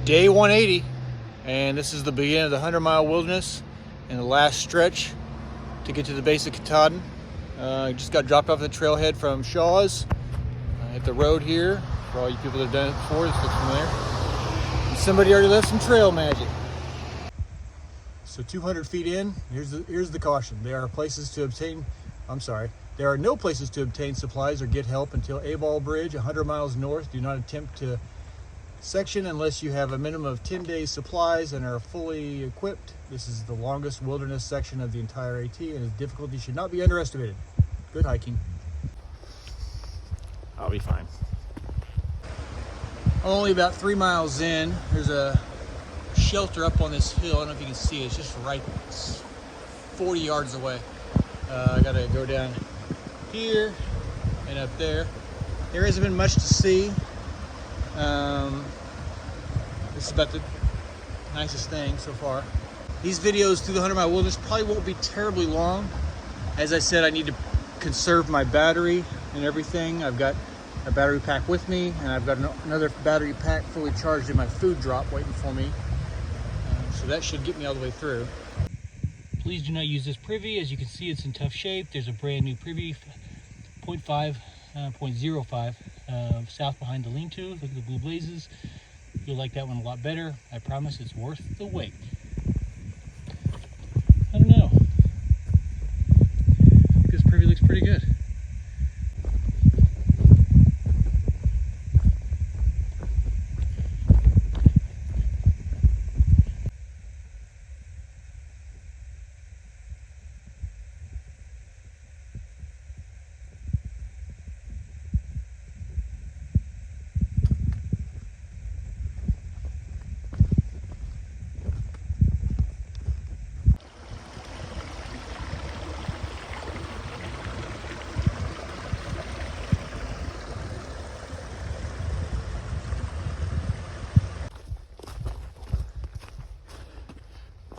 Day 180, and this is the beginning of the 100-mile wilderness and the last stretch to get to the base of Katahdin. Just got dropped off the trailhead from Shaw's. Hit the road here for all you people that have done it before. This looks familiar. And somebody already left some trail magic. So 200 feet in, here's the caution. There are no places to obtain supplies or get help until A-Ball Bridge, 100 miles north. Do not attempt to section unless you have a minimum of 10 days supplies and are fully equipped. This is the longest wilderness section of the entire AT, and its difficulty should not be underestimated. Good hiking. I'll be fine. Only about 3 miles in, there's a shelter up on this hill. I don't know if you can see it. It's just right 40 yards away. I gotta go down here and up there. There hasn't been much to see. This is about the nicest thing so far. These videos through the 100-mile wilderness probably won't be terribly long. As I said, I need to conserve my battery and everything. I've got a battery pack with me, and I've got another battery pack fully charged in my food drop waiting for me. So that should get me all the way through. Please do not use this privy. As you can see, it's in tough shape. There's a brand new privy, 0.05 south behind the lean-to. Look at the blue blazes. You'll like that one a lot better. I promise it's worth the wait. I don't know. This privy looks pretty good.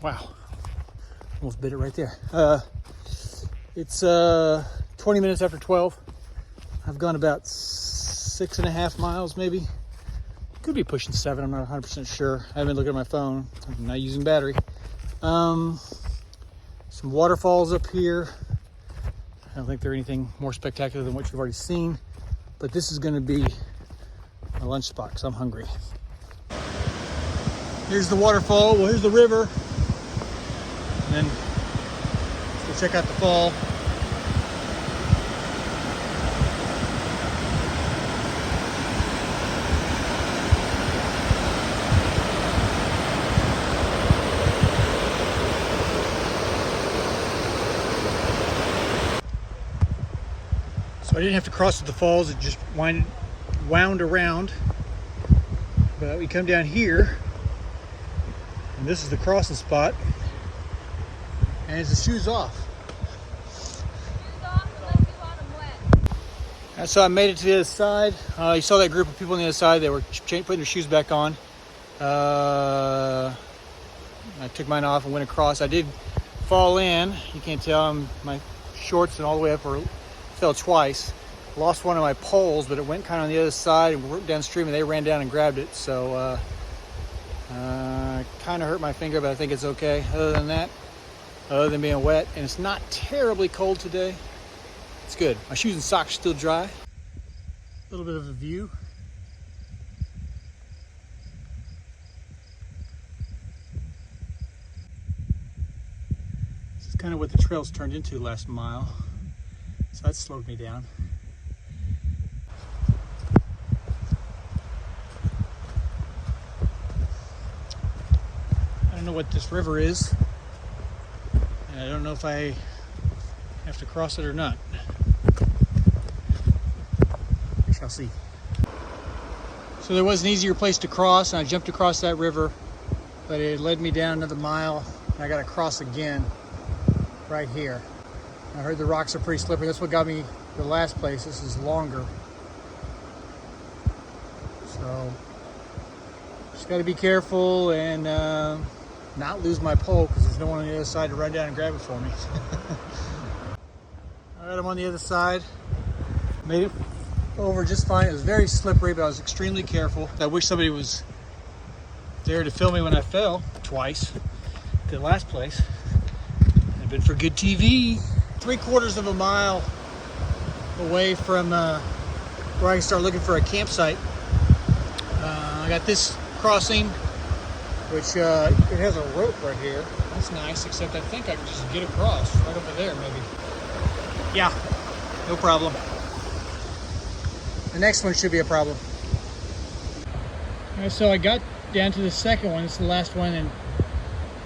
Wow, almost bit it right there. It's 20 minutes after 12. I've gone about 6.5 miles maybe. Could be pushing 7, I'm not 100% sure. I haven't been looking at my phone, I'm not using battery. Some waterfalls up here. I don't think they're anything more spectacular than what you've already seen, but this is gonna be a lunch spot because I'm hungry. Here's the waterfall, well here's the river. And then let's go check out the fall. So I didn't have to cross at the falls, it just wound around. But we come down here, and this is the crossing spot. And it's the shoes off. Shoes off unless you want them wet. So I made it to the other side. You saw that group of people on the other side. They were putting their shoes back on. I took mine off and went across. I did fall in. You can't tell. My shorts and all the way up fell twice. Lost one of my poles, but it went kind of on the other side and worked downstream, and they ran down and grabbed it. So kind of hurt my finger, but I think it's okay. Other than that, other than being wet, and it's not terribly cold today. It's good. My shoes and socks are still dry. A little bit of a view. This is kind of what the trails turned into last mile. So that slowed me down. I don't know what this river is. I don't know if I have to cross it or not. We shall see. So there was an easier place to cross, and I jumped across that river, but it led me down another mile, and I got to cross again right here. I heard the rocks are pretty slippery. That's what got me the last place. This is longer. So just got to be careful and not lose my pole, because there's no one on the other side to run down and grab it for me. All right, I'm on the other side. Made it over just fine. It was very slippery, but I was extremely careful. I wish somebody was there to film me when I fell twice. The last place. I've been for good TV. 3/4 of a mile away from where I can start looking for a campsite. I got this crossing, which it has a rope right here. That's nice, except I think I can just get across right over there maybe. Yeah, no problem. The next one should be a problem. All right, so I got down to the second one. It's the last one, and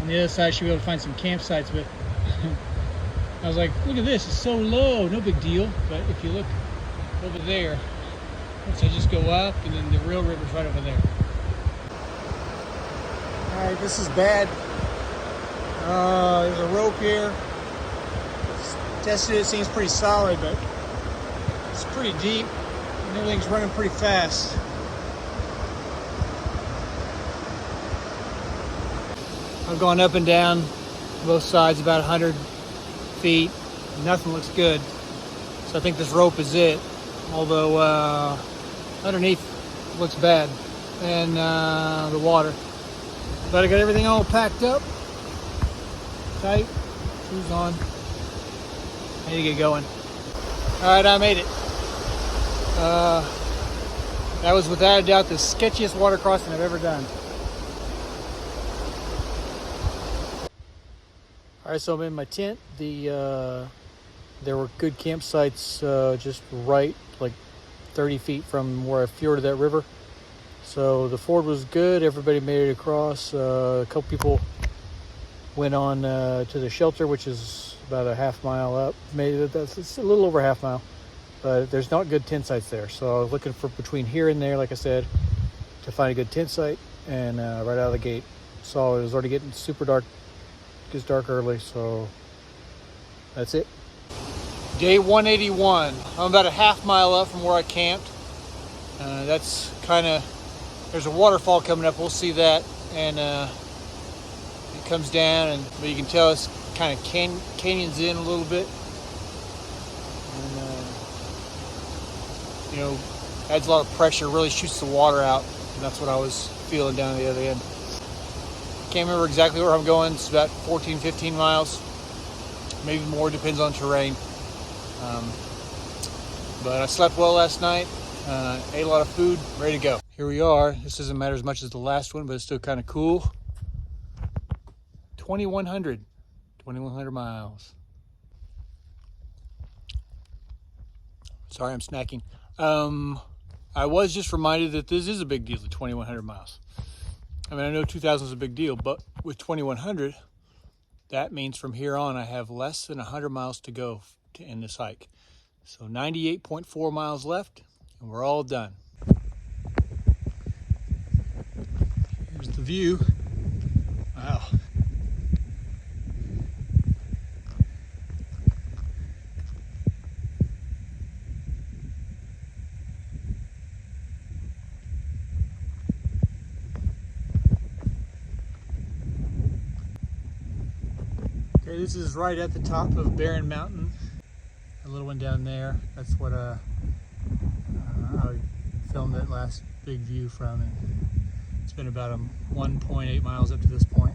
on the other side I should be able to find some campsites, but I was like, look at this, it's so low, no big deal. But if you look over there, so I just go up, and then the real river's right over there. All right, this is bad. There's a rope here. Tested it, seems pretty solid, but it's pretty deep, and everything's running pretty fast. I've gone up and down both sides about 100 feet. Nothing looks good, so I think this rope is it. Although underneath looks bad, and the water. But I got everything all packed up, tight, shoes on. I need to get going. All right, I made it. That was without a doubt the sketchiest water crossing I've ever done. All right, so I'm in my tent. There were good campsites just right, like 30 feet from where I forded that river. So the ford was good. Everybody made it across. A couple people went on to the shelter, which is about a half mile up. Maybe it's a little over a half mile, but there's not good tent sites there. So I was looking for between here and there, like I said, to find a good tent site. And right out of the gate, saw it was already getting super dark. It gets dark early, so that's it. Day 181. I'm about a half mile up from where I camped. That's kind of, there's a waterfall coming up. We'll see that, and it comes down, but you can tell it's kind of canyons in a little bit, and adds a lot of pressure. Really shoots the water out, and that's what I was feeling down the other end. Can't remember exactly where I'm going. It's about 14-15 miles, maybe more, depends on terrain. But I slept well last night, ate a lot of food, ready to go. Here we are. This doesn't matter as much as the last one, but it's still kind of cool. 2,100 miles. Sorry, I'm snacking. I was just reminded that this is a big deal, the 2,100 miles. I mean, I know 2,000 is a big deal, but with 2,100, that means from here on I have less than 100 miles to go to end this hike. So 98.4 miles left, and we're all done. Here's the view. Wow. Okay, this is right at the top of Barren Mountain. A little one down there. That's what I filmed that last big view from. And it's been about 1.8 miles up to this point.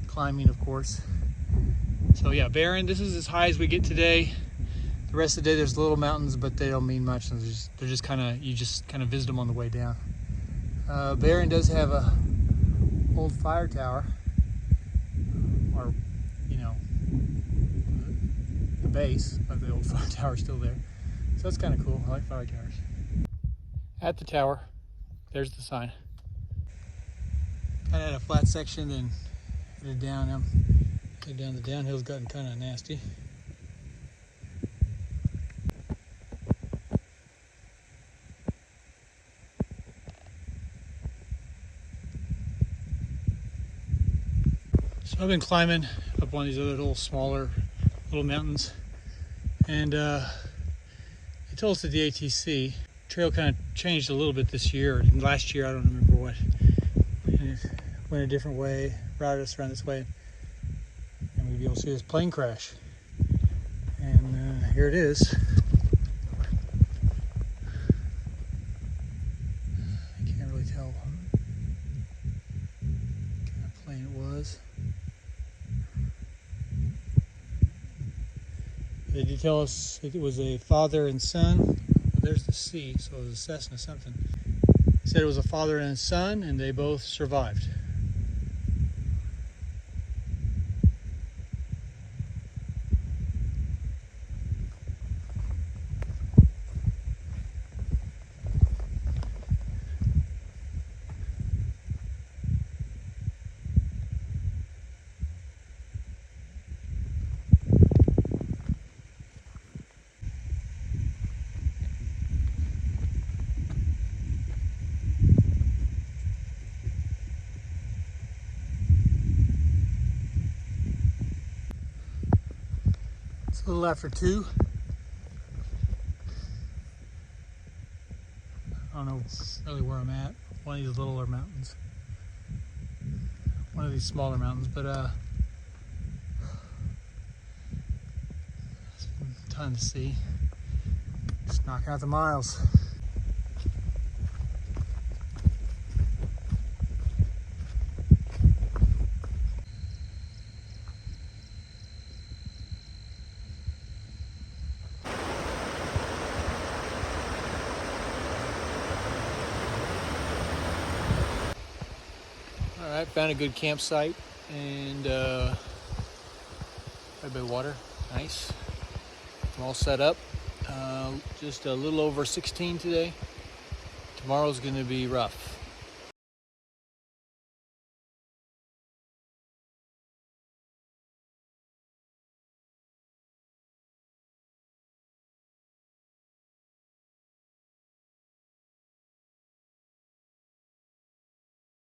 Climbing, of course. So yeah, Barren, this is as high as we get today. The rest of the day there's little mountains, but they don't mean much. They're just kind of, you just kind of visit them on the way down. Barren does have a old fire tower, or the base of the old fire tower is still there. So that's kind of cool. I like fire towers. At the tower, there's the sign. Kind of had a flat section, then headed down. Headed down the downhill's gotten kind of nasty. So I've been climbing up one of these other little smaller mountains, and they told us at the ATC trail kind of changed a little bit this year. Last year, I don't remember what. And it went a different way, routed us around this way, and we'd be able to see this plane crash. And here it is. I can't really tell. They did tell us it was a father and son. There's the sea, so it was a Cessna something. They said it was a father and a son, and they both survived. It's a little after 2. I don't know really where I'm at. One of these littler mountains. One of these smaller mountains, but it's been a ton to see. Just knocking out the miles. All right, found a good campsite and right by water. Nice. I'm all set up. Just a little over 16 today. Tomorrow's going to be rough.